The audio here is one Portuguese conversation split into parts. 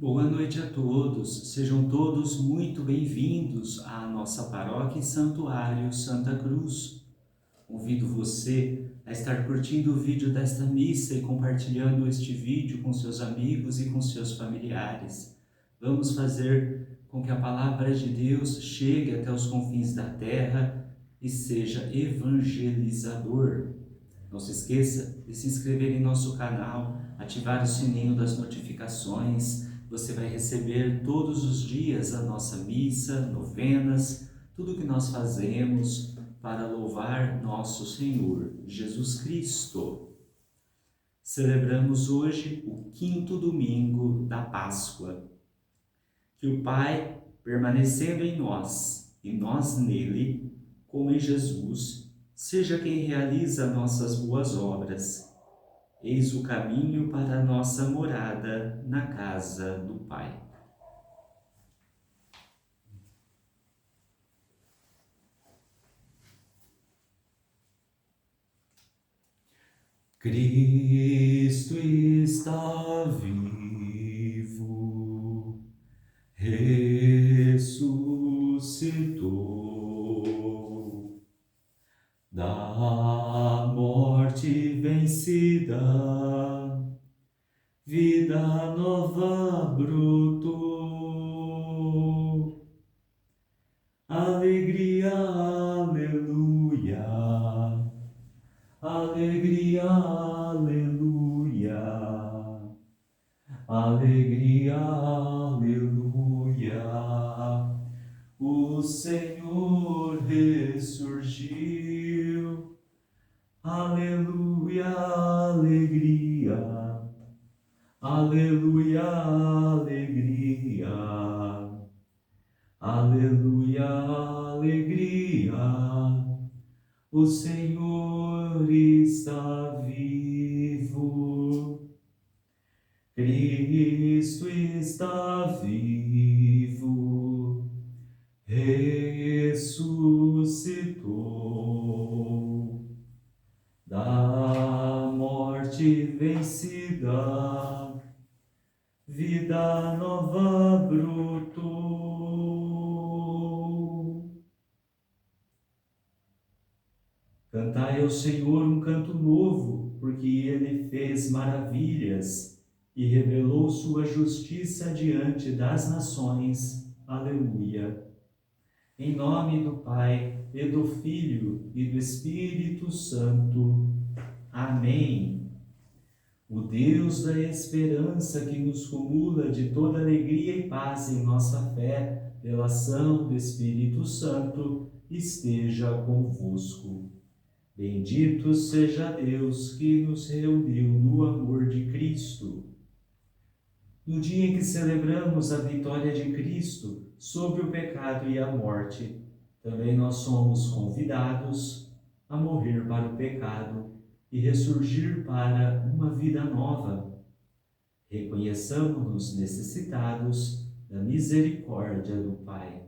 Boa noite a todos, sejam todos muito bem-vindos à nossa paróquia e santuário Santa Cruz. Convido você a estar curtindo o vídeo desta missa e compartilhando este vídeo com seus amigos e com seus familiares. Vamos fazer com que a palavra de Deus chegue até os confins da terra e seja evangelizador. Não se esqueça de se inscrever em nosso canal, ativar o sininho das notificações. Você vai receber todos os dias a nossa missa, novenas, tudo que nós fazemos para louvar nosso Senhor Jesus Cristo. Celebramos hoje o quinto domingo da Páscoa. Que o Pai, permanecendo em nós e nós nele, como em Jesus, seja quem realiza nossas boas obras. Eis o caminho para a nossa morada na casa do Pai. Cristo está vivo, ressuscitou, da morte vencida, vida nova brotou. Alegria, aleluia, alegria, aleluia, alegria, aleluia. O Senhor ressurgiu, aleluia, alegria, aleluia, alegria, aleluia, alegria. O Senhor está vivo, Cristo está vivo, ressuscitou, da morte vencida, vida nova brotou. Cantai ao Senhor um canto novo, porque Ele fez maravilhas e revelou sua justiça diante das nações. Aleluia. Em nome do Pai, e do Filho, e do Espírito Santo. Amém. O Deus da esperança que nos cumula de toda alegria e paz em nossa fé, pela ação do Espírito Santo, esteja convosco. Bendito seja Deus que nos reuniu no amor de Cristo. No dia em que celebramos a vitória de Cristo sobre o pecado e a morte, também nós somos convidados a morrer para o pecado e ressurgir para uma vida nova. Reconheçamos-nos necessitados da misericórdia do Pai.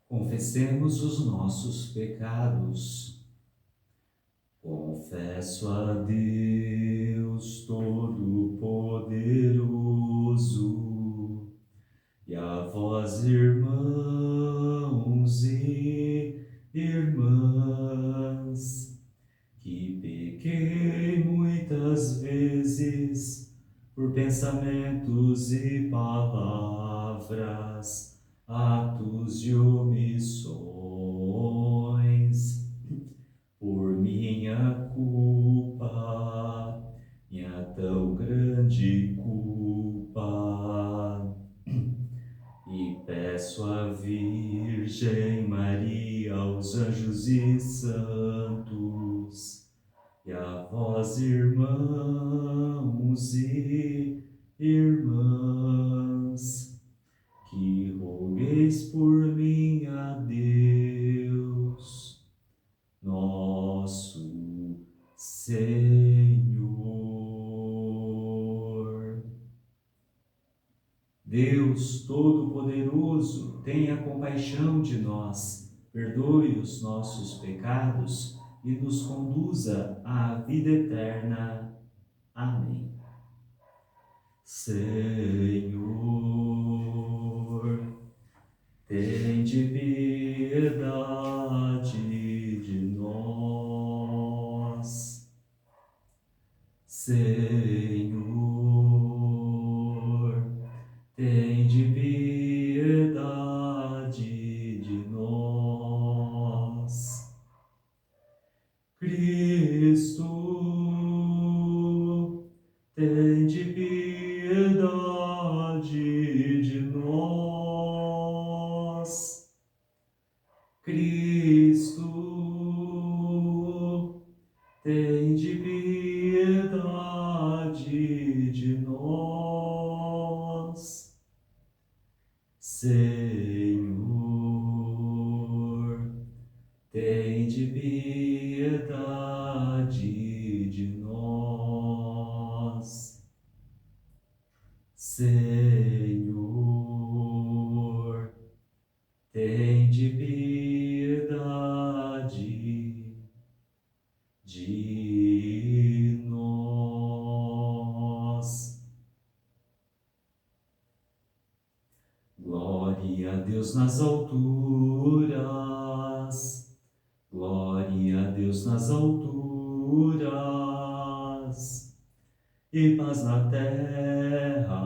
Confessemos os nossos pecados. Confesso a Deus Todo-Poderoso e a vós, irmãos e irmãs, que pequei muitas vezes por pensamentos e palavras, atos e omissões, por minha culpa, minha tão grande culpa. E peço à Virgem Maria, aos anjos e santos, E a vós, irmãos e irmãs, que rogueis por mim a Deus, nosso Senhor. Deus Todo-Poderoso, tenha compaixão de nós, perdoe os nossos pecados e nos conduza à vida eterna. Amém. Senhor, tende piedade de nós. Senhor, tende piedade de nós. Cristo, tende piedade de nós. Cristo, tende piedade de nós. Senhor, tende piedade de nós. Senhor, tende piedade de nós. Glória a Deus nas alturas, glória a Deus nas alturas, e paz na terra,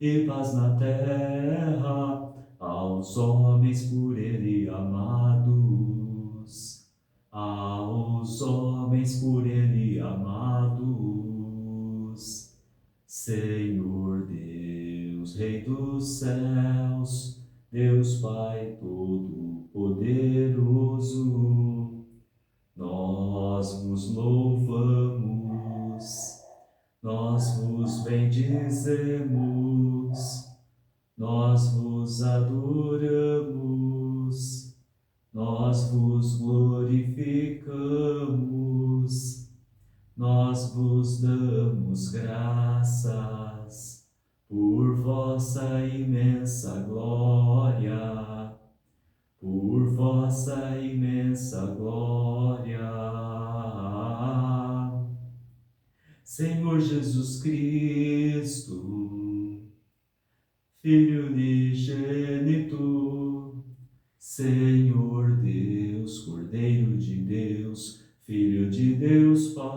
e paz na terra, aos homens por Ele amados, aos homens por Ele amados. Senhor Deus, Rei dos céus, Deus Pai Todo-Poderoso, nós vos louvamos, nós vos bendizemos, nós vos adoramos, nós vos glorificamos, nós vos damos graças por vossa imensa glória, por vossa imensa glória. Senhor Jesus Cristo, Filho unigênito, Senhor Deus, Cordeiro de Deus, Filho de Deus Pai,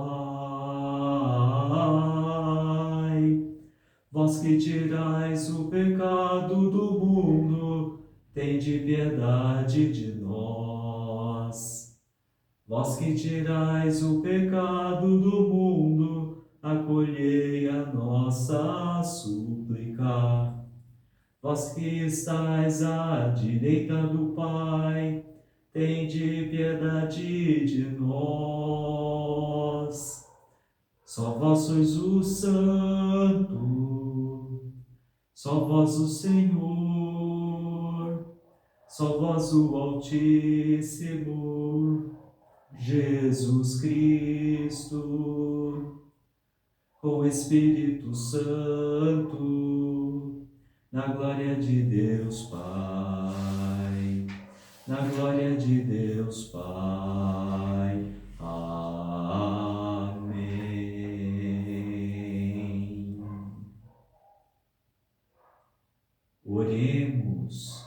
vós que tirais o pecado do mundo, tende piedade de nós. Vós que tirais o pecado do mundo, acolhei a nossa súplica. Vós que estais à direita do Pai, tende piedade de nós. Só vós sois o Santo, só vós o Senhor, só vós o Altíssimo, Jesus Cristo, com o Espírito Santo, na glória de Deus Pai, na glória de Deus Pai. Amém. Oremos.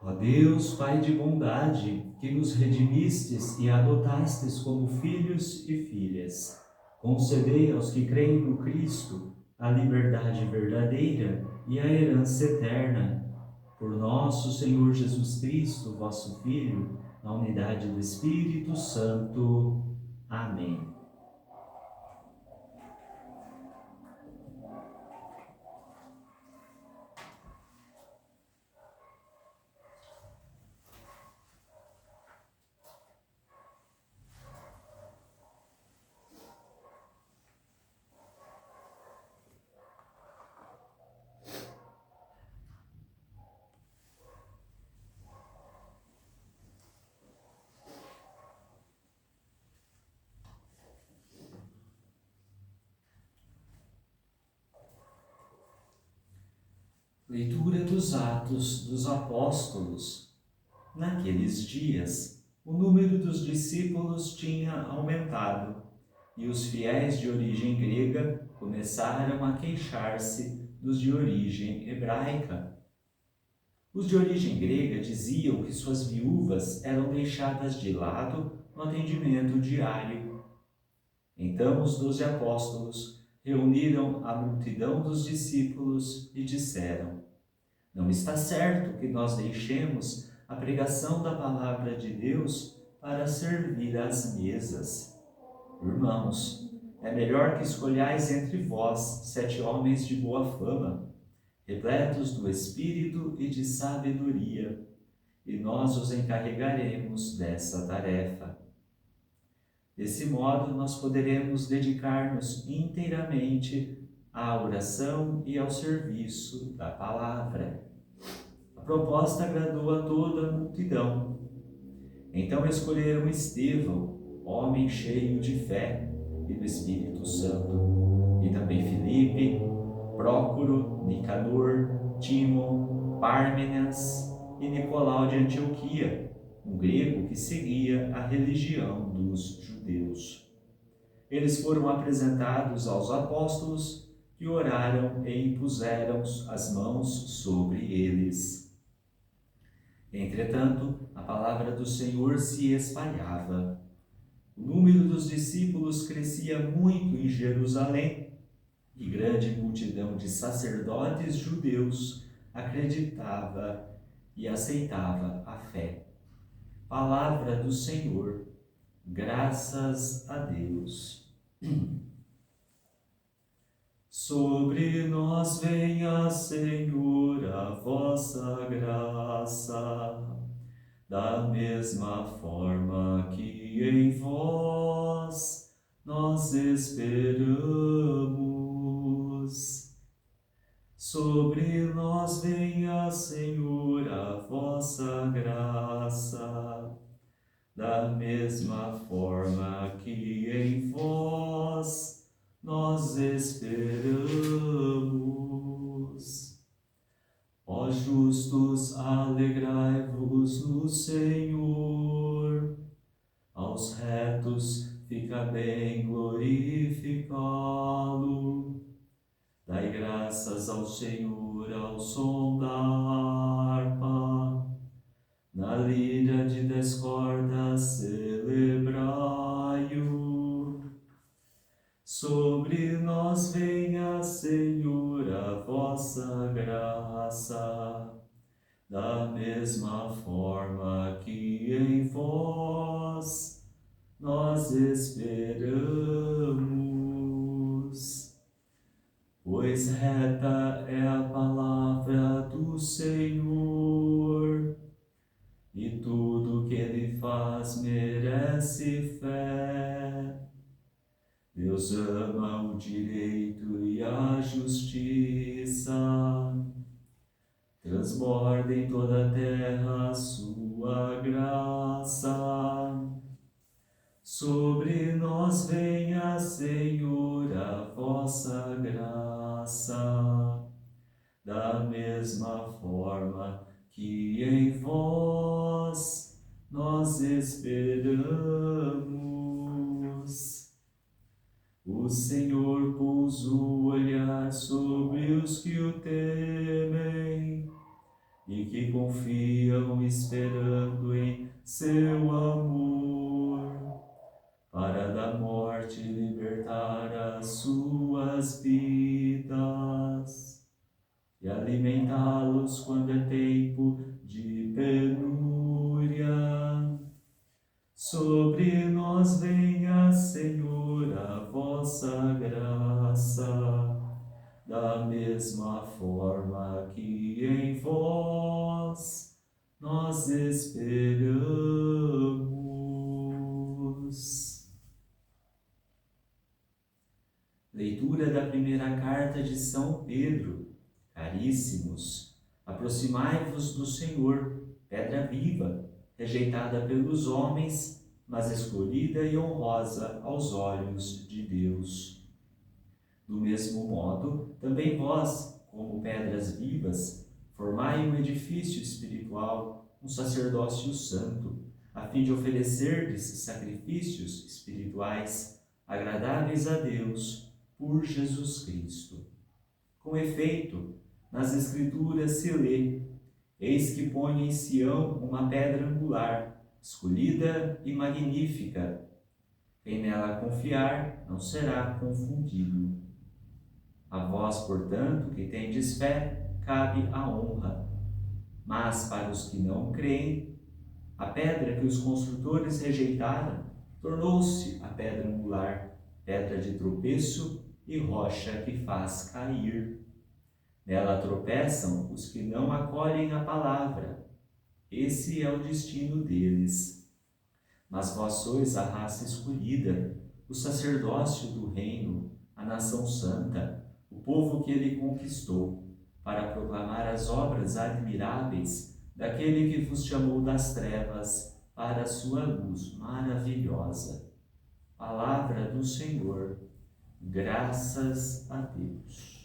Ó Deus, Pai de bondade, que nos redimistes e adotastes como filhos e filhas, concedei aos que creem no Cristo a liberdade verdadeira e a herança eterna. Por nosso Senhor Jesus Cristo, vosso Filho, na unidade do Espírito Santo. Amém. Leitura dos Atos dos Apóstolos. Naqueles dias, o número dos discípulos tinha aumentado, e os fiéis de origem grega começaram a queixar-se dos de origem hebraica. Os de origem grega diziam que suas viúvas eram deixadas de lado no atendimento diário. Então os 12 apóstolos reuniram a multidão dos discípulos e disseram: não está certo que nós deixemos a pregação da palavra de Deus para servir às mesas. Irmãos, é melhor que escolhais entre vós 7 homens de boa fama, repletos do Espírito e de sabedoria, e nós os encarregaremos dessa tarefa. Desse modo, nós poderemos dedicar-nos inteiramente à oração e ao serviço da palavra. A proposta agradou a toda a multidão. Então escolheram Estevão, homem cheio de fé e do Espírito Santo, e também Filipe, Prócoro, Nicanor, Tímon, Pármenas e Nicolau de Antioquia, um grego que seguia a religião dos judeus. Eles foram apresentados aos apóstolos, que oraram e impuseram as mãos sobre eles. Entretanto, a palavra do Senhor se espalhava. O número dos discípulos crescia muito em Jerusalém, e grande multidão de sacerdotes judeus acreditava e aceitava a fé. Palavra do Senhor. Graças a Deus. Sobre nós venha, Senhor, a vossa graça, da mesma forma que em vós nós esperamos. Sobre nós venha, Senhor, a vossa graça, da mesma forma que em vós nós esperamos. Ó justos, alegrai-vos no Senhor, aos retos fica bem glorificá-lo. Dai graças ao Senhor ao som da harpa, na lira de 10 cordas celebrai-o. Sobre nós venha, Senhor, a vossa graça, da mesma forma que em vós nós esperamos. Pois reta é a palavra do Senhor, e tudo que ele faz merece fé. Deus ama o direito e a justiça, transborda em toda a terra a sua graça. Sobre nós venha, Senhor, a vossa graça, da mesma forma que em vós nós esperamos. O Senhor pôs o olhar sobre os que o temem e que confiam esperando em seu amor, para da morte libertar as suas vidas e alimentá-los quando é tempo de penúria. Sobre nós venha, Senhor, a vossa graça, da mesma forma que em vós nós esperamos. Leitura da primeira carta de São Pedro. Caríssimos, aproximai-vos do Senhor, pedra viva, rejeitada pelos homens, mas escolhida e honrosa aos olhos de Deus. Do mesmo modo, também vós, como pedras vivas, formai um edifício espiritual, um sacerdócio santo, a fim de oferecerdes sacrifícios espirituais agradáveis a Deus por Jesus Cristo. Com efeito, nas Escrituras se lê: eis que ponho em Sião uma pedra angular, escolhida e magnífica. Quem nela confiar não será confundido. A vós, portanto, que tendes fé, cabe a honra. Mas para os que não creem, a pedra que os construtores rejeitaram tornou-se a pedra angular, pedra de tropeço e rocha que faz cair. Nela tropeçam os que não acolhem a palavra. Esse é o destino deles. Mas vós sois a raça escolhida, o sacerdócio do reino, a nação santa, o povo que ele conquistou, para proclamar as obras admiráveis daquele que vos chamou das trevas para a sua luz maravilhosa. Palavra do Senhor. Graças a Deus.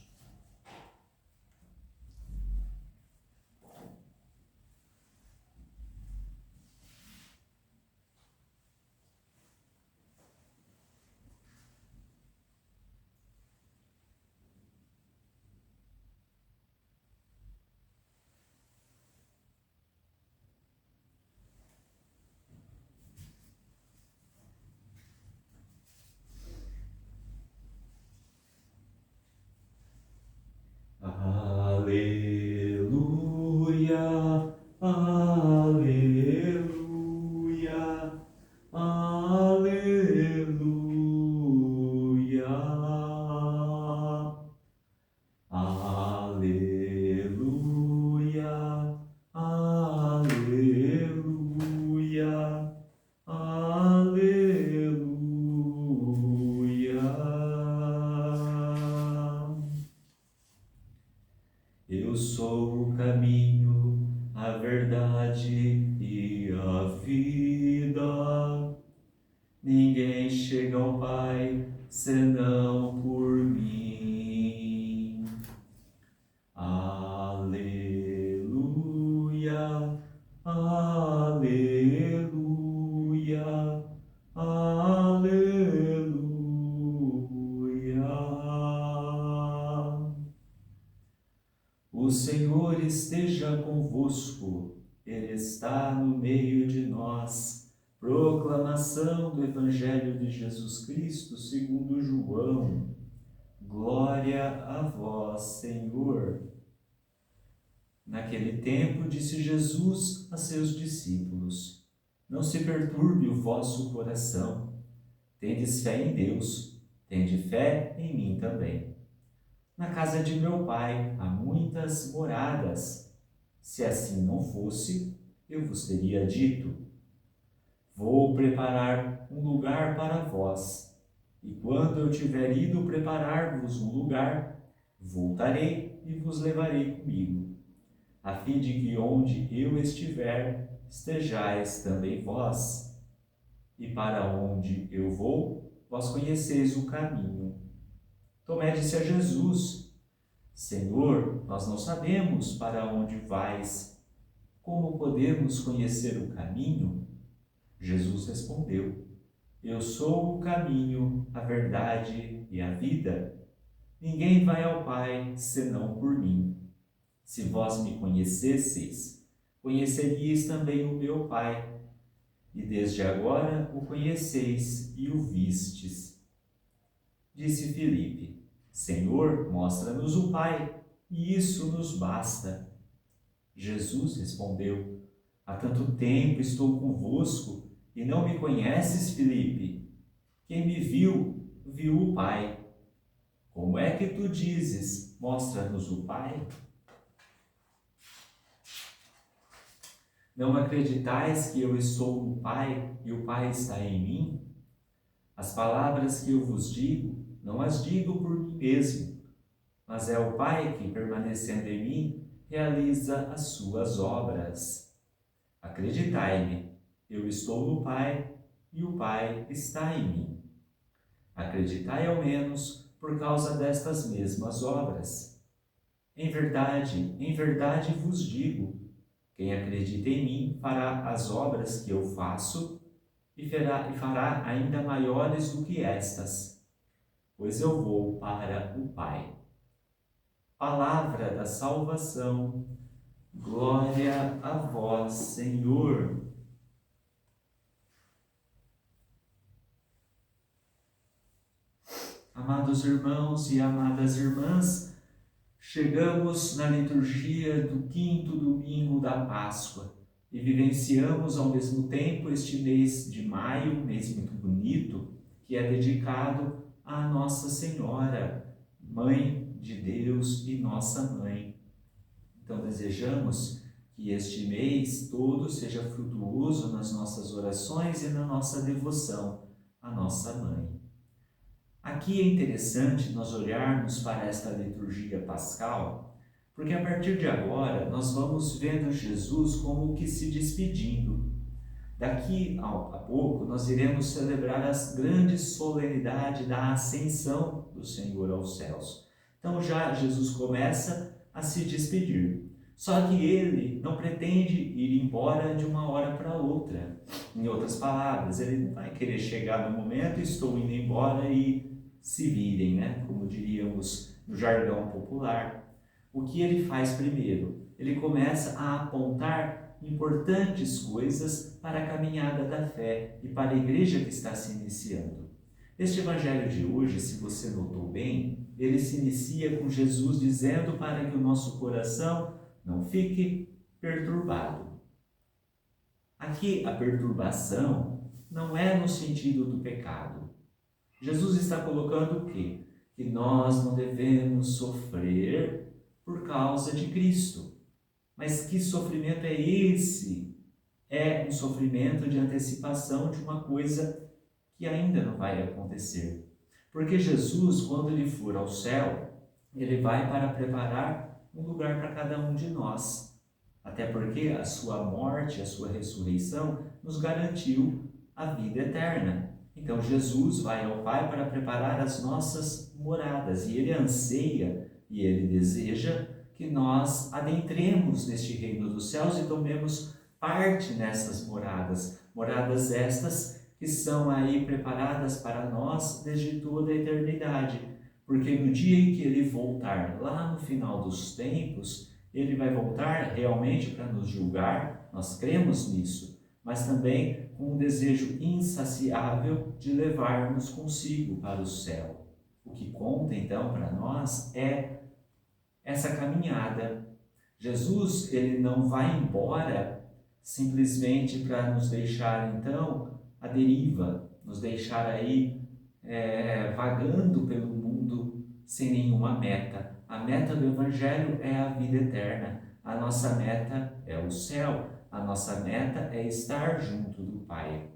Aleluia, aleluia, aleluia, aleluia, aleluia, aleluia. Eu sou o caminho, a verdade e a vida. Ninguém chega ao Pai senão por mim. Aleluia, aleluia, aleluia. O Senhor esteja convosco, Ele está no meio de nós. Proclamação do Evangelho de Jesus Cristo segundo João. Glória a vós, Senhor. Naquele tempo disse Jesus a seus discípulos: não se perturbe o vosso coração. Tendes fé em Deus, tende fé em mim também. Na casa de meu Pai há muitas moradas. Se assim não fosse, eu vos teria dito: vou preparar um lugar para vós. E quando eu tiver ido preparar-vos um lugar, voltarei e vos levarei comigo, a fim de que onde eu estiver, estejais também vós. E para onde eu vou, vós conheceis o caminho. Tomé disse a Jesus: Senhor, nós não sabemos para onde vais. Como podemos conhecer o caminho? Jesus respondeu: eu sou o caminho, a verdade e a vida. Ninguém vai ao Pai senão por mim. Se vós me conhecesseis, conheceríeis também o meu Pai, e desde agora o conheceis e o vistes. Disse Filipe: Senhor, mostra-nos o Pai, e isso nos basta. Jesus respondeu: Há tanto tempo estou convosco, e não me conheces, Filipe? Quem me viu, viu o Pai. Como é que tu dizes: mostra-nos o Pai? Não acreditais que eu estou no Pai e o Pai está em mim? As palavras que eu vos digo, não as digo por mim mesmo, mas é o Pai que, permanecendo em mim, realiza as suas obras. Acreditai-me, eu estou no Pai e o Pai está em mim. Acreditai ao menos por causa destas mesmas obras. Em verdade vos digo, quem acredita em mim fará as obras que eu faço e fará ainda maiores do que estas, pois eu vou para o Pai. Palavra da salvação. Glória a vós, Senhor. Amados irmãos e amadas irmãs, chegamos na liturgia do 5º domingo da Páscoa e vivenciamos ao mesmo tempo este mês de maio, um mês muito bonito, que é dedicado à Nossa Senhora, Mãe de Deus e nossa Mãe. Então desejamos que este mês todo seja frutuoso nas nossas orações e na nossa devoção à nossa Mãe. Aqui é interessante nós olharmos para esta liturgia pascal, porque a partir de agora nós vamos vendo Jesus como que se despedindo. Daqui a pouco nós iremos celebrar a grande solenidade da ascensão do Senhor aos céus. Então já Jesus começa a se despedir. Só que ele não pretende ir embora de uma hora para outra. Em outras palavras, ele não vai querer chegar no momento, estou indo embora e se virem, né? Como diríamos no jargão popular. O que ele faz primeiro? Ele começa a apontar importantes coisas para a caminhada da fé e para a igreja que está se iniciando. Este evangelho de hoje, se você notou bem, ele se inicia com Jesus dizendo para que o nosso coração não fique perturbado. Aqui a perturbação não é no sentido do pecado. Jesus está colocando o quê? Que nós não devemos sofrer por causa de Cristo. Mas que sofrimento é esse? É um sofrimento de antecipação de uma coisa que ainda não vai acontecer. Porque Jesus, quando ele for ao céu, ele vai para preparar um lugar para cada um de nós. Até porque a sua morte, a sua ressurreição, nos garantiu a vida eterna. Então Jesus vai ao Pai para preparar as nossas moradas e ele anseia e ele deseja que nós adentremos neste reino dos céus e tomemos parte nessas moradas. Moradas estas que são aí preparadas para nós desde toda a eternidade. Porque no dia em que ele voltar, lá no final dos tempos, ele vai voltar realmente para nos julgar, nós cremos nisso, mas também com um desejo insaciável de levar-nos consigo para o céu. O que conta então para nós é essa caminhada. Jesus, ele não vai embora simplesmente para nos deixar então à deriva, nos deixar aí vagando pelo mundo sem nenhuma meta. A meta do Evangelho é a vida eterna. A nossa meta é o céu. A nossa meta é estar junto do Pai.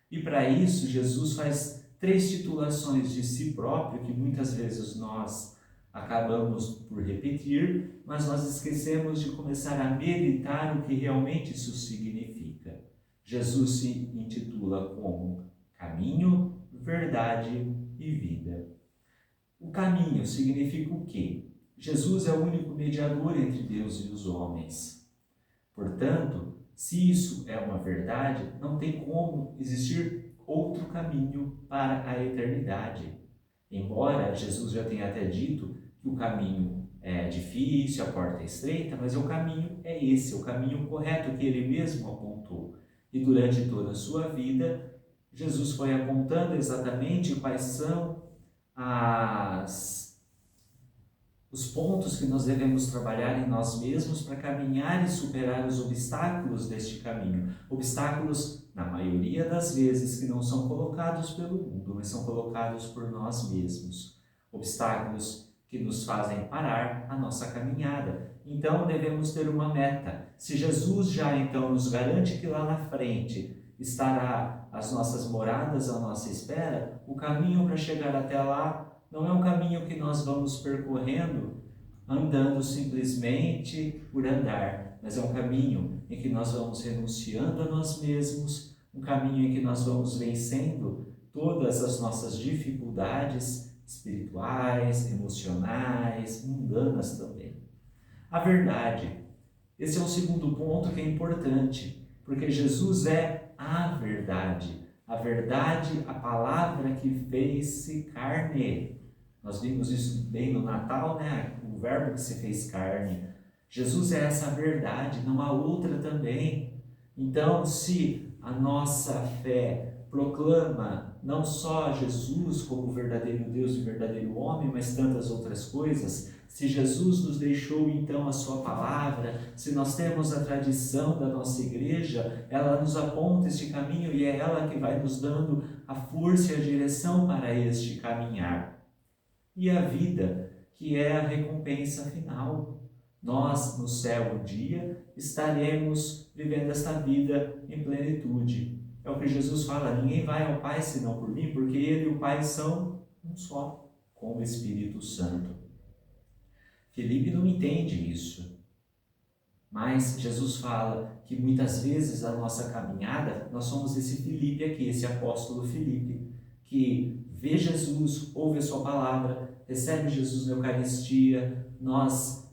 E para isso, Jesus faz 3 titulações de si próprio, que muitas vezes nós acabamos por repetir, mas nós esquecemos de começar a meditar o que realmente isso significa. Jesus se intitula como Caminho, Verdade e Vida. O caminho significa o quê? Jesus é o único mediador entre Deus e os homens. Portanto, se isso é uma verdade, não tem como existir outro caminho para a eternidade. Embora Jesus já tenha até dito que o caminho é difícil, a porta é estreita, mas o caminho é esse, o caminho correto que ele mesmo apontou. E durante toda a sua vida, Jesus foi apontando exatamente quais são os pontos que nós devemos trabalhar em nós mesmos para caminhar e superar os obstáculos deste caminho. Obstáculos, na maioria das vezes, que não são colocados pelo mundo, mas são colocados por nós mesmos. Obstáculos que nos fazem parar a nossa caminhada. Então, devemos ter uma meta. Se Jesus já, então, nos garante que lá na frente estará as nossas moradas à nossa espera, o caminho para chegar até lá não é um caminho que nós vamos percorrendo andando simplesmente por andar, mas é um caminho em que nós vamos renunciando a nós mesmos, um caminho em que nós vamos vencendo todas as nossas dificuldades espirituais, emocionais, mundanas também. A verdade. Esse é o segundo ponto que é importante, porque Jesus é a verdade. A verdade, a palavra que fez-se carne. Nós vimos isso bem no Natal, né? O verbo que se fez carne. Jesus é essa verdade, não há outra também. Então, se a nossa fé proclama não só Jesus como verdadeiro Deus e verdadeiro homem, mas tantas outras coisas, se Jesus nos deixou então a sua palavra, se nós temos a tradição da nossa igreja, ela nos aponta este caminho e é ela que vai nos dando a força e a direção para este caminhar. E a vida, que é a recompensa final. Nós, no céu, um dia, estaremos vivendo esta vida em plenitude. É o que Jesus fala, ninguém vai ao Pai senão por mim, porque Ele e o Pai são um só, com o Espírito Santo. Felipe não entende isso, mas Jesus fala que muitas vezes a nossa caminhada, nós somos esse Felipe aqui, esse apóstolo Felipe, que vê Jesus, ouve a sua palavra, recebe Jesus na Eucaristia, nós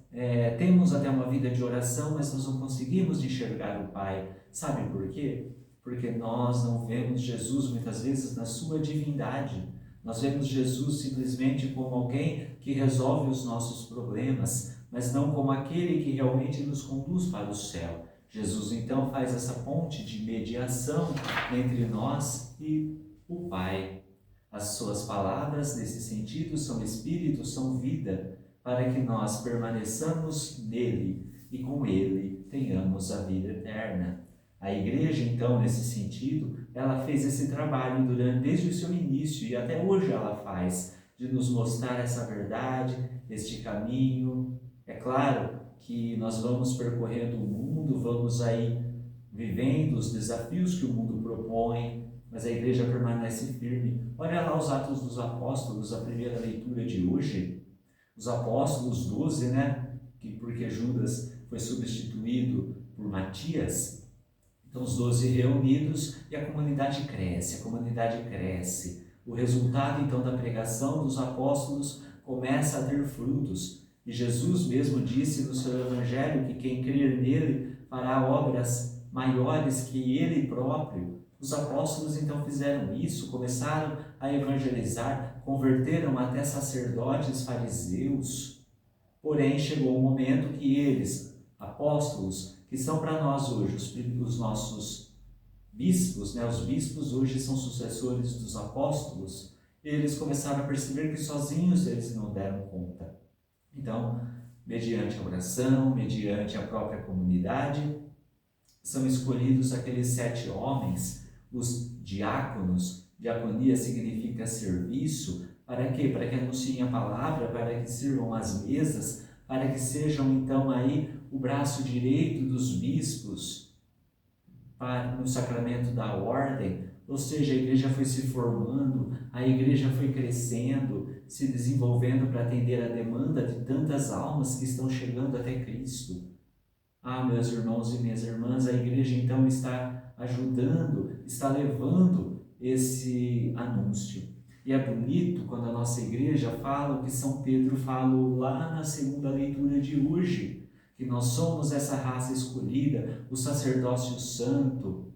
temos até uma vida de oração, mas nós não conseguimos enxergar o Pai. Sabe por quê? Porque nós não vemos Jesus muitas vezes na sua divindade. Nós vemos Jesus simplesmente como alguém que resolve os nossos problemas, mas não como aquele que realmente nos conduz para o céu. Jesus então faz essa ponte de mediação entre nós e o Pai. As suas palavras, nesse sentido, são espírito, são vida, para que nós permaneçamos nele e com ele tenhamos a vida eterna. A igreja, então, nesse sentido, ela fez esse trabalho desde o seu início e até hoje ela faz, de nos mostrar essa verdade, este caminho. É claro que nós vamos percorrendo o mundo, vamos aí vivendo os desafios que o mundo propõe, mas a igreja permanece firme. Olha lá os Atos dos Apóstolos, a primeira leitura de hoje. Os apóstolos 12, né? Porque Judas foi substituído por Matias. Então os 12 reunidos e a comunidade cresce, O resultado então da pregação dos apóstolos começa a ter frutos. E Jesus mesmo disse no seu evangelho que quem crer nele fará obras maiores que ele próprio. Os apóstolos então fizeram isso, começaram a evangelizar, converteram até sacerdotes fariseus. Porém, chegou um momento que eles, apóstolos, que são para nós hoje os nossos bispos, né? Os bispos hoje são sucessores dos apóstolos, eles começaram a perceber que sozinhos eles não deram conta. Então, mediante a oração, mediante a própria comunidade, são escolhidos aqueles 7 homens, os diáconos. Diaconia significa serviço. Para quê? Para que anunciem a palavra, para que sirvam as mesas, para que sejam então aí o braço direito dos bispos no sacramento da ordem. Ou seja, a igreja foi se formando, a igreja foi crescendo, se desenvolvendo para atender a demanda de tantas almas que estão chegando até Cristo. Ah, meus irmãos e minhas irmãs, a igreja então está ajudando, está levando esse anúncio. E é bonito quando a nossa igreja fala o que São Pedro falou lá na segunda leitura de hoje, que nós somos essa raça escolhida, o sacerdócio santo.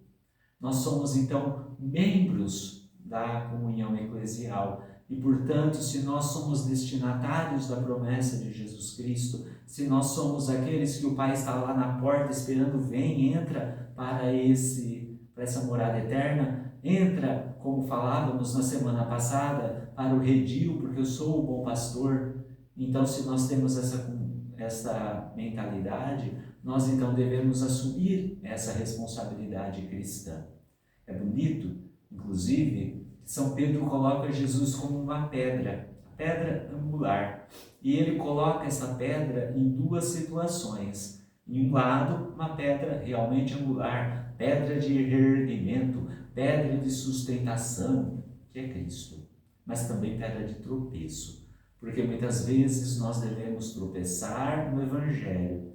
Nós somos então membros da comunhão eclesial. E, portanto, se nós somos destinatários da promessa de Jesus Cristo, se nós somos aqueles que o Pai está lá na porta esperando, vem, entra para essa morada eterna, entra, como falávamos na semana passada, para o redil, porque eu sou o bom pastor. Então, se nós temos essa mentalidade, nós então devemos assumir essa responsabilidade cristã. É bonito, inclusive, que São Pedro coloca Jesus como uma pedra, a pedra angular. E ele coloca essa pedra em duas situações. Em um lado, uma pedra realmente angular, pedra de reerguimento, pedra de sustentação, que é Cristo, mas também pedra de tropeço, porque muitas vezes nós devemos tropeçar no Evangelho,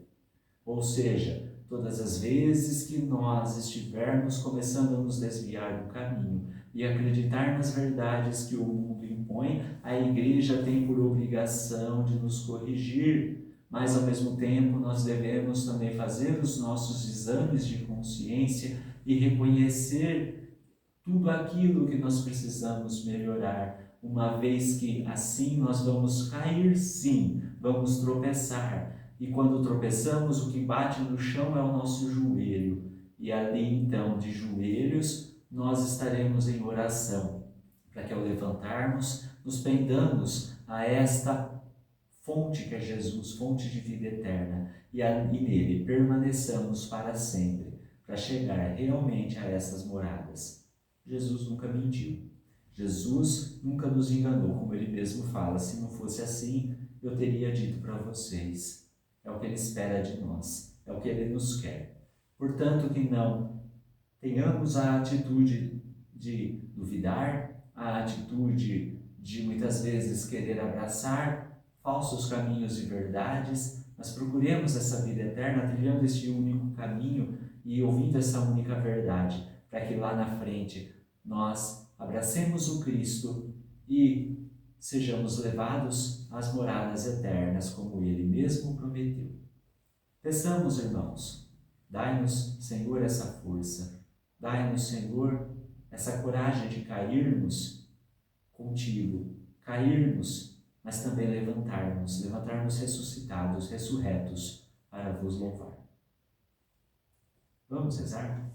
ou seja, todas as vezes que nós estivermos começando a nos desviar do caminho e acreditar nas verdades que o mundo impõe, a Igreja tem por obrigação de nos corrigir, mas ao mesmo tempo nós devemos também fazer os nossos exames de consciência e reconhecer tudo aquilo que nós precisamos melhorar, uma vez que assim nós vamos cair sim, vamos tropeçar. E quando tropeçamos, o que bate no chão é o nosso joelho. E ali então, de joelhos, nós estaremos em oração, para que ao levantarmos, nos prendamos a esta fonte que é Jesus, fonte de vida eterna, e nele permaneçamos para sempre, para chegar realmente a essas moradas. Jesus nunca mentiu. Jesus nunca nos enganou, como ele mesmo fala. Se não fosse assim, eu teria dito para vocês. É o que ele espera de nós, é o que ele nos quer. Portanto, que não tenhamos a atitude de duvidar, a atitude de muitas vezes querer abraçar falsos caminhos e verdades, mas procuremos essa vida eterna trilhando este único caminho e ouvindo essa única verdade, para que lá na frente nós abracemos o Cristo e sejamos levados às moradas eternas, como ele mesmo prometeu. Peçamos, irmãos, dai-nos, Senhor, essa força, dai-nos, Senhor, essa coragem de cairmos contigo, cairmos, mas também levantarmos ressuscitados, ressurretos, para vos louvar. Vamos rezar?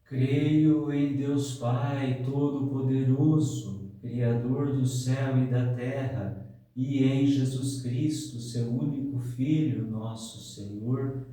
Creio em Deus Pai Todo-Poderoso, Criador do céu e da terra, e em Jesus Cristo, seu único Filho, nosso Senhor,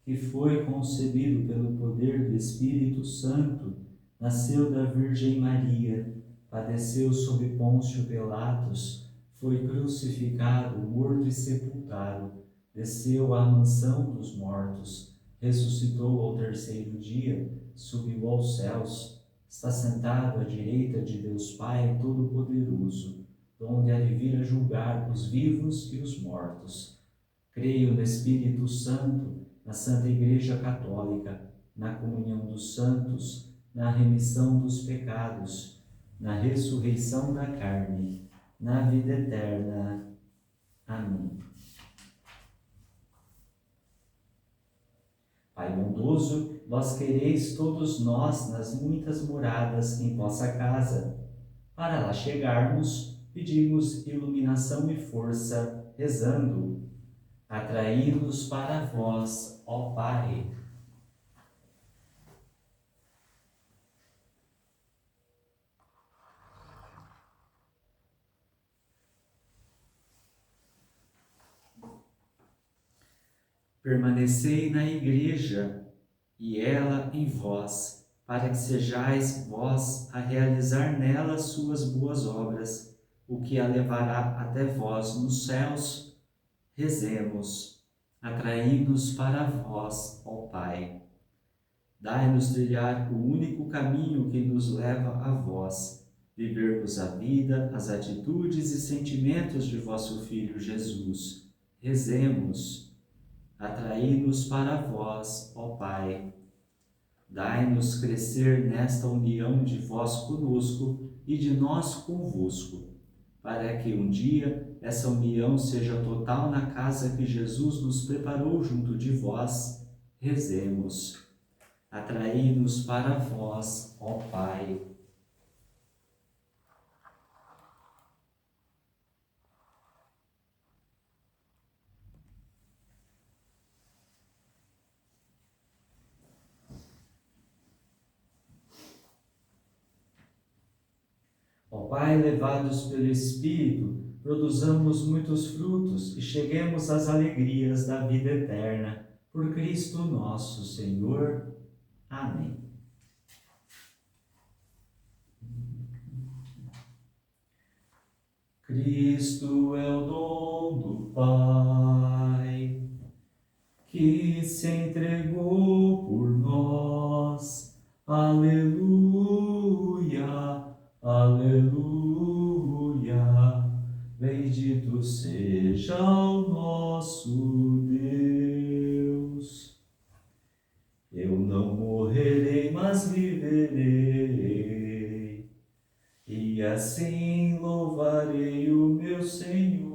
que foi concebido pelo poder do Espírito Santo, nasceu da Virgem Maria, padeceu sob Pôncio Pilatos, foi crucificado, morto e sepultado, desceu à mansão dos mortos, ressuscitou ao terceiro dia, subiu aos céus, está sentado à direita de Deus Pai Todo-Poderoso, donde há de vir a julgar os vivos e os mortos. Creio no Espírito Santo, na Santa Igreja Católica, na comunhão dos santos, na remissão dos pecados, na ressurreição da carne, na vida eterna. Amém. Pai bondoso, vós quereis todos nós nas muitas moradas em vossa casa. Para lá chegarmos, pedimos iluminação e força, rezando. Atraí-nos para vós, ó Pai. Permanecei na Igreja, e ela em vós, para que sejais vós a realizar nela suas boas obras, o que a levará até vós nos céus. Rezemos. Atraí-nos para vós, ó Pai. Dai-nos trilhar o único caminho que nos leva a vós, vivermos a vida, as atitudes e sentimentos de vosso Filho Jesus. Rezemos. Atraí-nos para vós, ó Pai. Dai-nos crescer nesta união de vós conosco e de nós convosco, para que um dia essa união seja total na casa que Jesus nos preparou junto de vós. Rezemos. Atraí-nos para vós, ó Pai. Ó Pai, levados pelo Espírito, produzamos muitos frutos e cheguemos às alegrias da vida eterna. Por Cristo nosso Senhor. Amém. Cristo é o dom do Pai, que se entregou por nós. Aleluia, aleluia. Bendito seja o nosso Deus. Eu não morrerei, mas viverei, e assim louvarei o meu Senhor.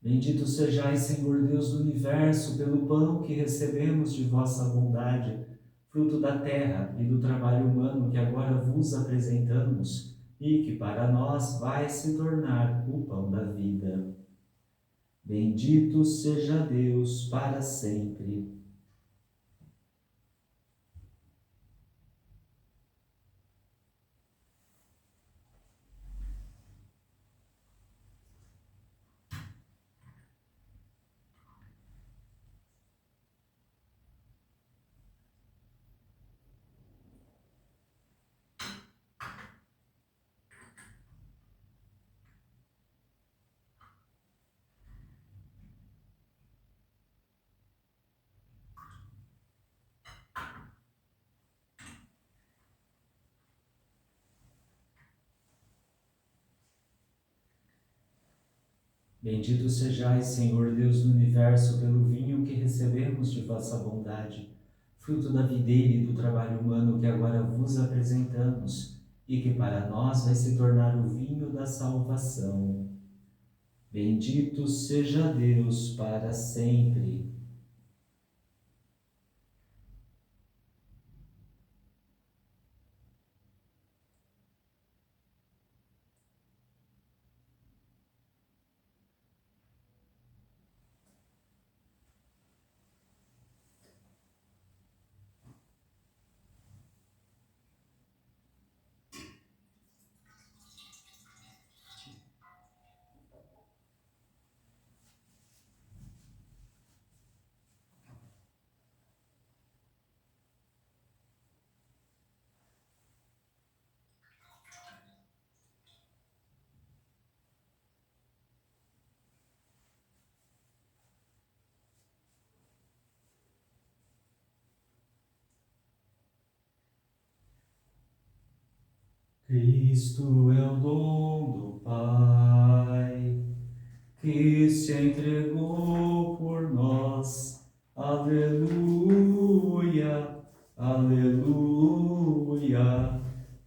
Bendito sejais, Senhor Deus do universo, pelo pão que recebemos de vossa bondade, fruto da terra e do trabalho humano que agora vos apresentamos, e que para nós vai se tornar o pão da vida. Bendito seja Deus para sempre. Bendito sejais, Senhor Deus do universo, pelo vinho que recebemos de vossa bondade, fruto da videira e do trabalho humano que agora vos apresentamos, e que para nós vai se tornar o vinho da salvação. Bendito seja Deus para sempre. Cristo é o dom do Pai, que se entregou por nós. Aleluia, aleluia.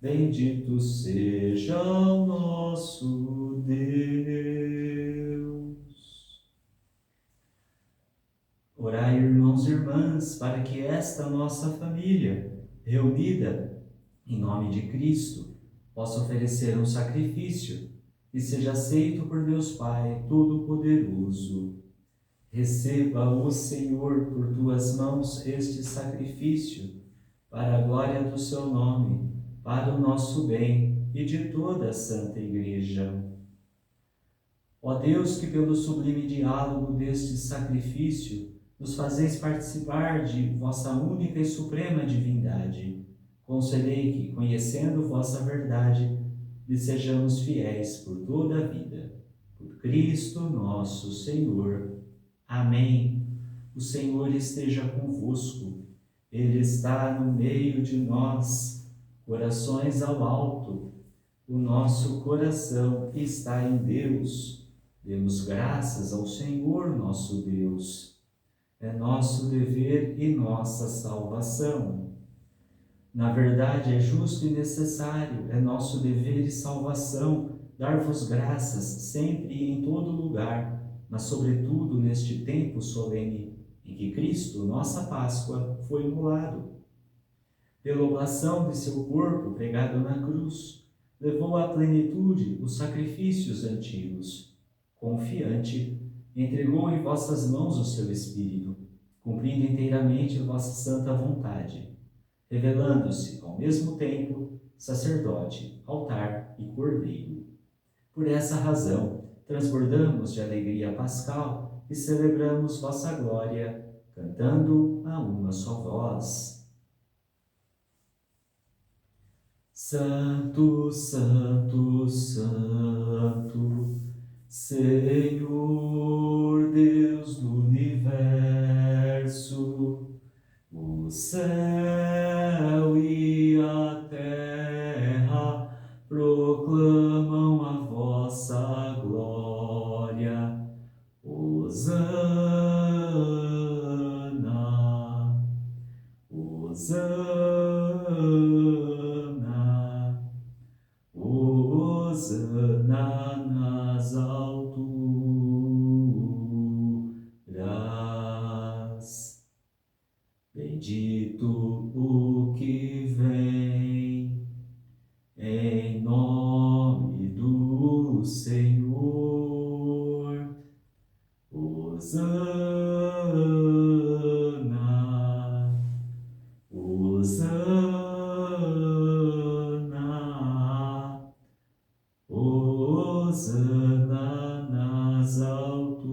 Bendito seja o nosso Deus. Orai, irmãos e irmãs, para que esta nossa família, reunida em nome de Cristo, possa oferecer um sacrifício que seja aceito por Deus Pai Todo-Poderoso. Receba, ó Senhor, por tuas mãos este sacrifício, para a glória do seu nome, para o nosso bem e de toda a Santa Igreja. Ó Deus, que pelo sublime diálogo deste sacrifício nos fazeis participar de vossa única e suprema divindade, concedei que, conhecendo vossa verdade, lhe sejamos fiéis por toda a vida. Por Cristo nosso Senhor. Amém. O Senhor esteja convosco. Ele está no meio de nós. Corações ao alto. O nosso coração está em Deus. Demos graças ao Senhor nosso Deus. É nosso dever e nossa salvação. Na verdade, é justo e necessário, é nosso dever e salvação dar-vos graças sempre e em todo lugar, mas sobretudo neste tempo solene em que Cristo, nossa Páscoa, foi imolado. Pela oblação de seu corpo pregado na cruz, levou à plenitude os sacrifícios antigos. Confiante, entregou em vossas mãos o seu Espírito, cumprindo inteiramente vossa santa vontade, revelando-se, ao mesmo tempo, sacerdote, altar e cordeiro. Por essa razão, transbordamos de alegria pascal e celebramos vossa glória, cantando a uma só voz. Santo, Santo, Santo, Senhor Deus do universo, o céu e a terra proclamam a vossa glória. Hosana, Hosana, Hosana nas alturas. Bendito o que vem em nome do Senhor. Hosana, Hosana, Hosana nas alturas.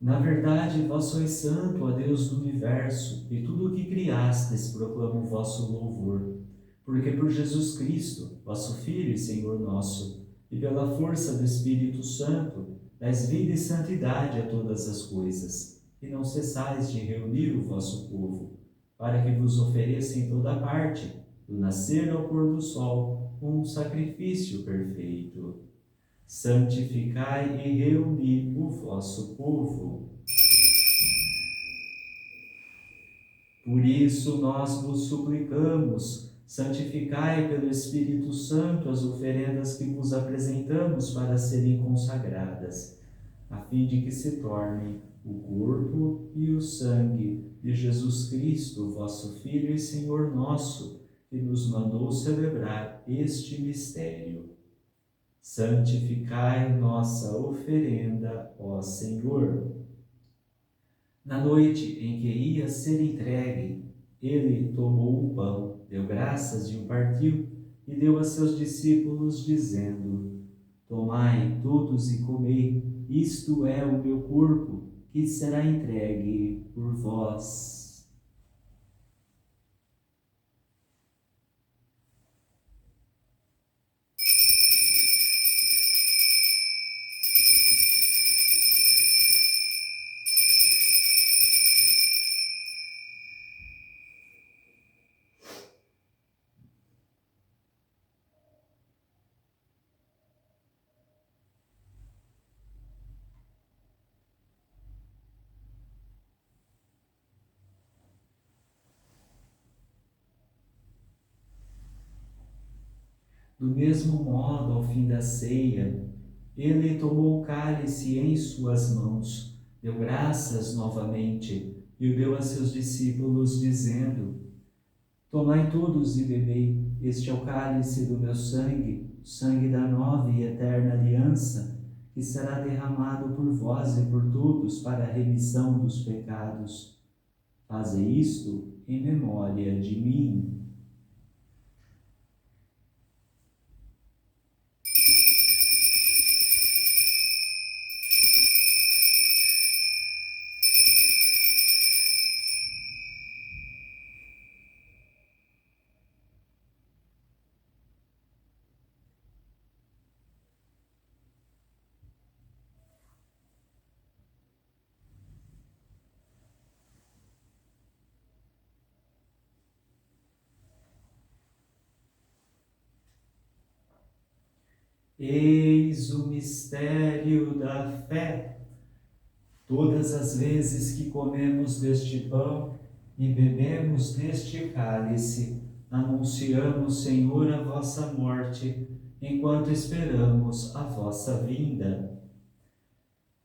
Na verdade, vós sois santo, ó Deus do universo, e tudo o que criastes proclama o vosso louvor. Porque por Jesus Cristo, vosso Filho e Senhor nosso, e pela força do Espírito Santo, dais vida e santidade a todas as coisas, e não cessais de reunir o vosso povo, para que vos ofereça em toda parte, do nascer ao pôr do sol, um sacrifício perfeito. Santificai e reuni o vosso povo. Por isso nós vos suplicamos, santificai pelo Espírito Santo as oferendas que vos apresentamos para serem consagradas, a fim de que se tornem o corpo e o sangue de Jesus Cristo, vosso Filho e Senhor nosso, que nos mandou celebrar este mistério. Santificai nossa oferenda, ó Senhor. Na noite em que ia ser entregue, ele tomou o pão, deu graças e o partiu, e deu a seus discípulos, dizendo: Tomai todos e comei, isto é o meu corpo, que será entregue por vós. Do mesmo modo, ao fim da ceia, ele tomou o cálice em suas mãos, deu graças novamente e o deu a seus discípulos, dizendo: Tomai todos e bebei, este é o cálice do meu sangue, o sangue da nova e eterna aliança, que será derramado por vós e por todos para a remissão dos pecados. Fazei isto em memória de mim. Eis o mistério da fé. Todas as vezes que comemos deste pão e bebemos deste cálice, anunciamos, Senhor, a vossa morte, enquanto esperamos a vossa vinda.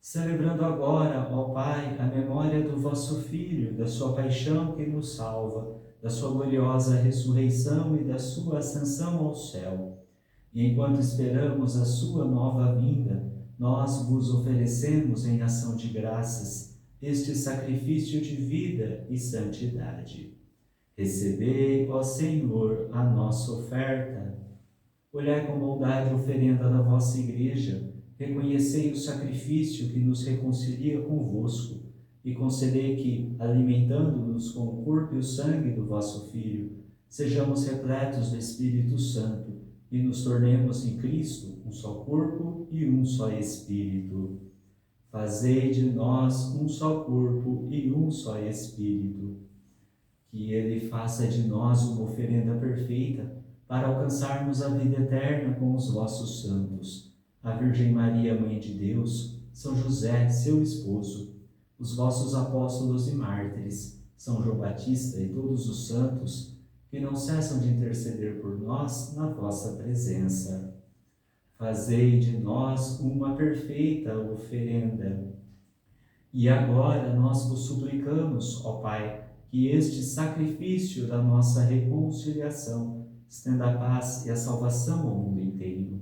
Celebrando agora, ó Pai, a memória do vosso Filho, da sua paixão que nos salva, da sua gloriosa ressurreição e da sua ascensão ao céu. E enquanto esperamos a sua nova vinda, nós vos oferecemos em ação de graças este sacrifício de vida e santidade. Recebei, ó Senhor, a nossa oferta. Olhai com bondade a oferenda da vossa Igreja, reconhecei o sacrifício que nos reconcilia convosco e concedei que, alimentando-nos com o corpo e o sangue do vosso Filho, sejamos repletos do Espírito Santo e nos tornemos em Cristo um só corpo e um só Espírito. Fazei de nós um só corpo e um só Espírito. Que Ele faça de nós uma oferenda perfeita para alcançarmos a vida eterna com os vossos santos, a Virgem Maria, Mãe de Deus, São José, seu esposo, os vossos apóstolos e mártires, São João Batista e todos os santos, que não cessam de interceder por nós na vossa presença. Fazei de nós uma perfeita oferenda. E agora nós vos suplicamos, ó Pai, que este sacrifício da nossa reconciliação estenda a paz e a salvação ao mundo inteiro.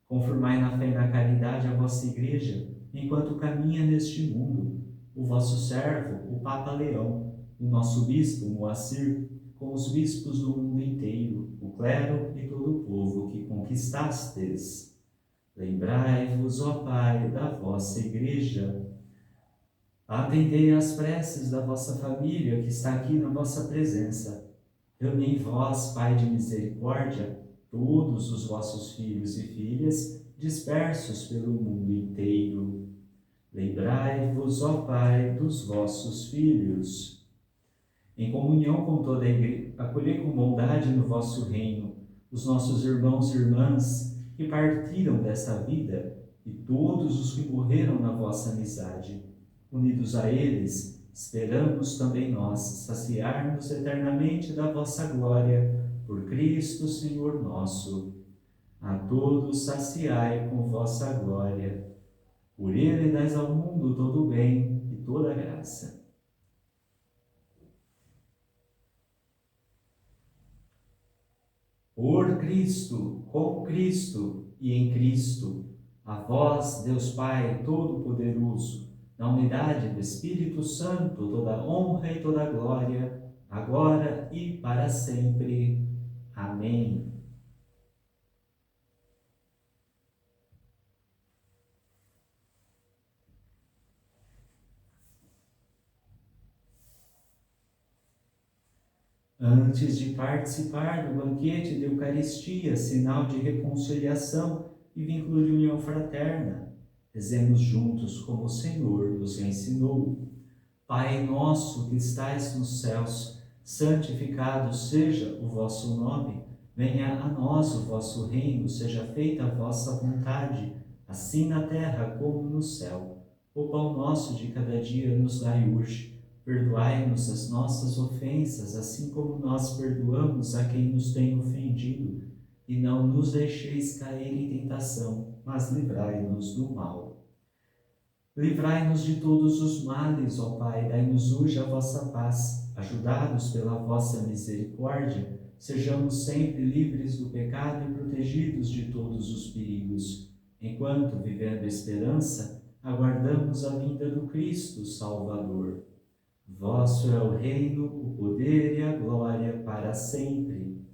Confirmai na fé e na caridade a vossa Igreja, enquanto caminha neste mundo, o vosso servo, o Papa Leão, o nosso bispo Moacir, com os bispos do mundo inteiro, o clero e todo o povo que conquistastes. Lembrai-vos, ó Pai, da vossa Igreja. Atendei às preces da vossa família que está aqui na vossa presença. Reuni em vós, Pai de misericórdia, todos os vossos filhos e filhas dispersos pelo mundo inteiro. Lembrai-vos, ó Pai, dos vossos filhos. Em comunhão com toda a Igreja, acolhei com bondade no vosso reino os nossos irmãos e irmãs que partiram desta vida e todos os que morreram na vossa amizade. Unidos a eles, esperamos também nós saciar-nos eternamente da vossa glória, por Cristo Senhor nosso. A todos saciai com vossa glória. Por Ele dais ao mundo todo o bem e toda a graça. Por Cristo, com Cristo e em Cristo, a vós, Deus Pai Todo-Poderoso, na unidade do Espírito Santo, toda honra e toda glória, agora e para sempre. Amém. Antes de participar do banquete da Eucaristia, sinal de reconciliação e vínculo de união fraterna, rezemos juntos como o Senhor nos ensinou. Pai nosso que estais nos céus, santificado seja o vosso nome. Venha a nós o vosso reino, seja feita a vossa vontade, assim na terra como no céu. O pão nosso de cada dia nos dai hoje. Perdoai-nos as nossas ofensas, assim como nós perdoamos a quem nos tem ofendido. e não nos deixeis cair em tentação, mas livrai-nos do mal. Livrai-nos de todos os males, ó Pai, dai-nos hoje a vossa paz. Ajudados pela vossa misericórdia, sejamos sempre livres do pecado e protegidos de todos os perigos. Enquanto, vivendo a esperança, aguardamos a vinda do Cristo Salvador. Vosso é o reino, o poder e a glória para sempre.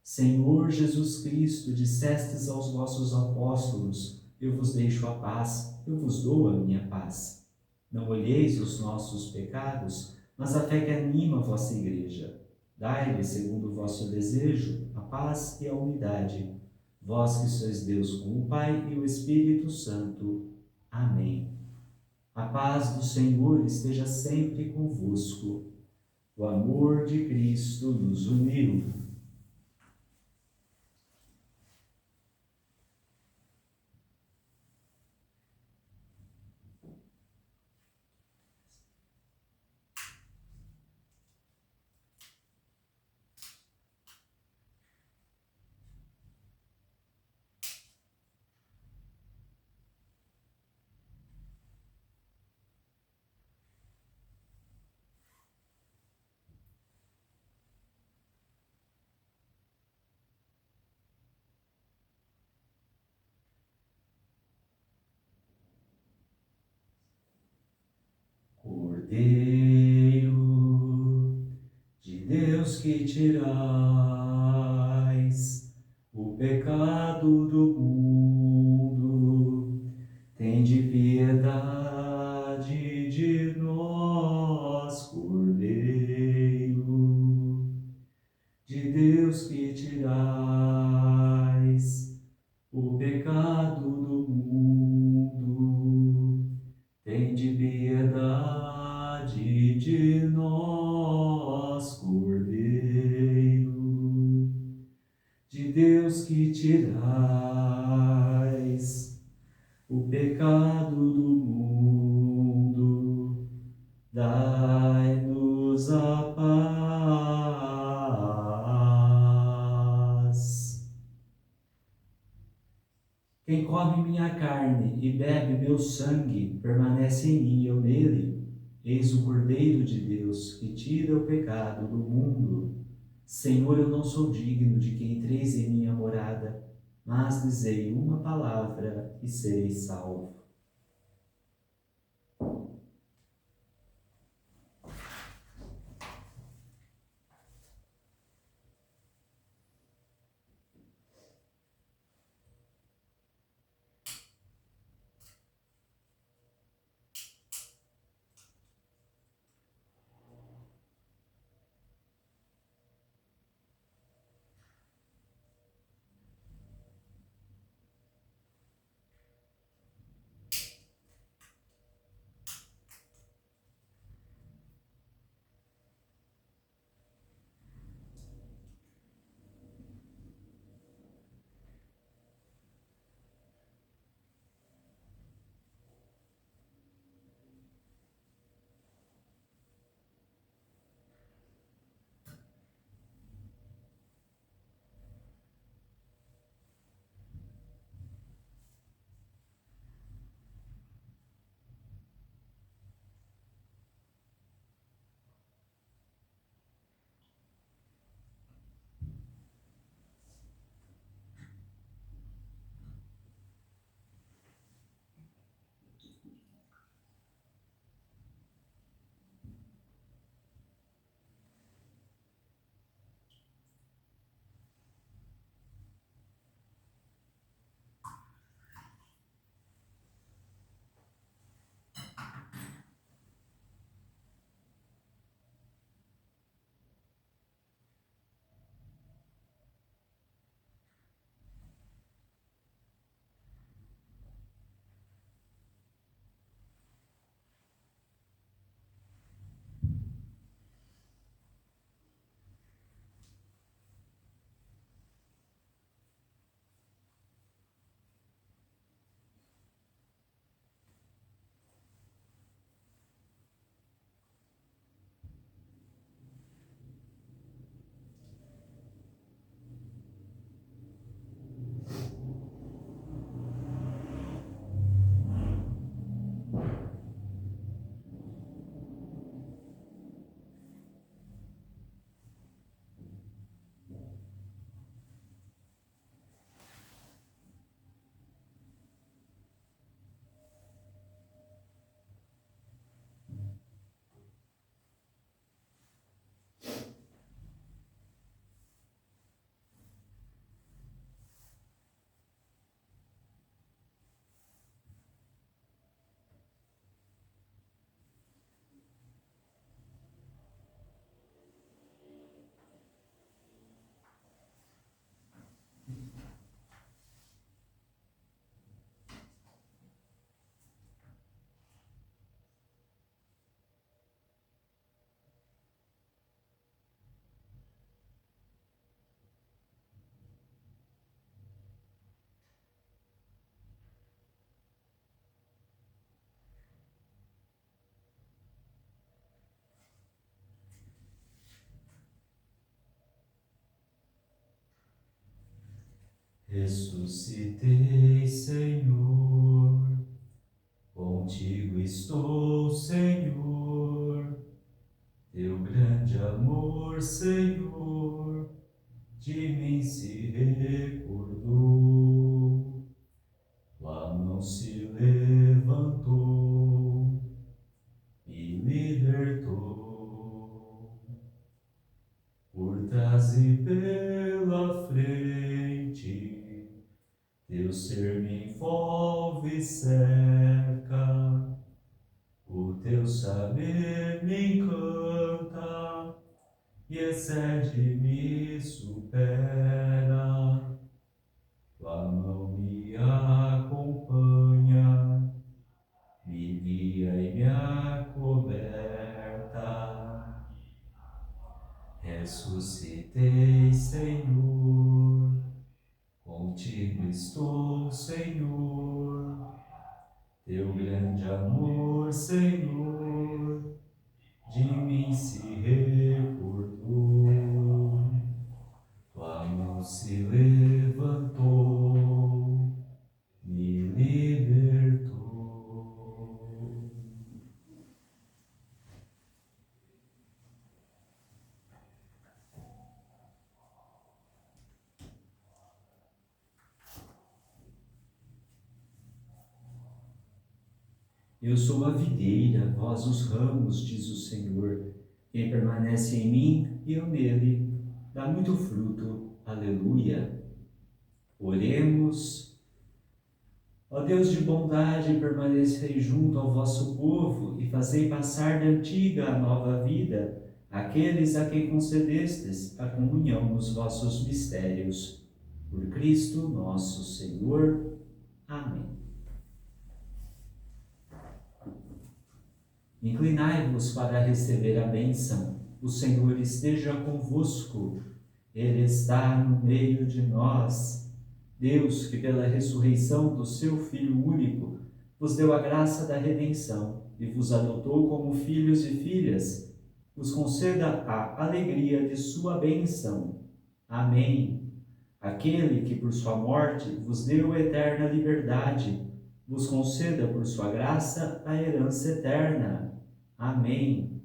Senhor Jesus Cristo, dissestes aos vossos apóstolos: eu vos deixo a paz, eu vos dou a minha paz. Não olheis os nossos pecados, mas a fé que anima a vossa Igreja. Dai-lhe, segundo o vosso desejo, a paz e a unidade. Vós que sois Deus com o Pai e o Espírito Santo. Amém. A paz do Senhor esteja sempre convosco. O amor de Cristo nos uniu. Cordeiro de Deus que tirais o pecado do mundo, tende piedade de nós, Cordeiro de Deus que tirais o pecado do mundo, tende piedade de nós, Cordeiro de Deus que tirais o pecado do mundo, dai-nos a paz. Quem come minha carne e bebe meu sangue, permanece em mim e eu nele. Eis o Cordeiro de Deus, que tira o pecado do mundo. Senhor, eu não sou digno de que entreis em minha morada, mas dizei uma palavra e serei salvo. Ressuscitei, Senhor, contigo estou, Senhor, teu grande amor, Senhor, de mim se recordou. Tua mão se levantou e libertou, por trás e pela frente, teu ser me envolve e cerca, o teu saber me encanta e excede, me supera. Tua mão me acompanha, me guia e me acoberta. Ressuscitei, Senhor, contigo estou, Senhor, teu grande amor, Senhor, de mim se recordou. Tua mão se levantou, me libertou. Eu sou a videira, vós os ramos, diz o Senhor. Quem permanece em mim e eu nele, dá muito fruto. Aleluia. Oremos. Ó Deus de bondade, permanecei junto ao vosso povo e fazei passar da antiga à nova vida aqueles a quem concedestes a comunhão nos vossos mistérios. Por Cristo nosso Senhor. Amém. Inclinai-vos para receber a bênção. O Senhor esteja convosco. Ele está no meio de nós. Deus, que pela ressurreição do seu Filho único, vos deu a graça da redenção e vos adotou como filhos e filhas, vos conceda a alegria de sua bênção. Amém. Aquele que por sua morte vos deu eterna liberdade, vos conceda por sua graça a herança eterna. Amém.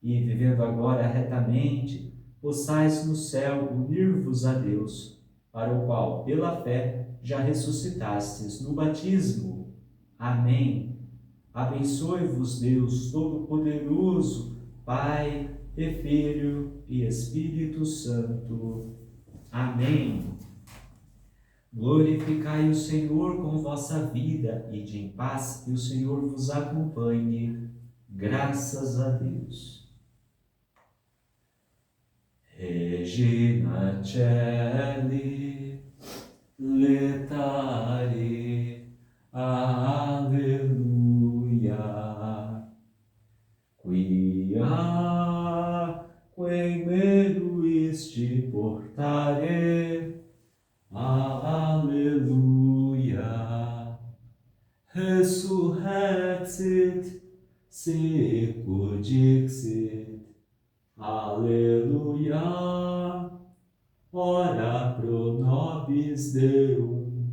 E, vivendo agora retamente, possais no céu unir-vos a Deus, para o qual, pela fé, já ressuscitastes no batismo. Amém. Abençoe-vos Deus Todo-Poderoso, Pai e Filho e Espírito Santo. Amém. Glorificai o Senhor com vossa vida, e de em paz que o Senhor vos acompanhe. Graças a Deus. Regina Celi, letare, alleluia. Quia, quem meruisti portare, alleluia. Resurrexit, sequel dixit, Aleluia, ora pro nobis Deum.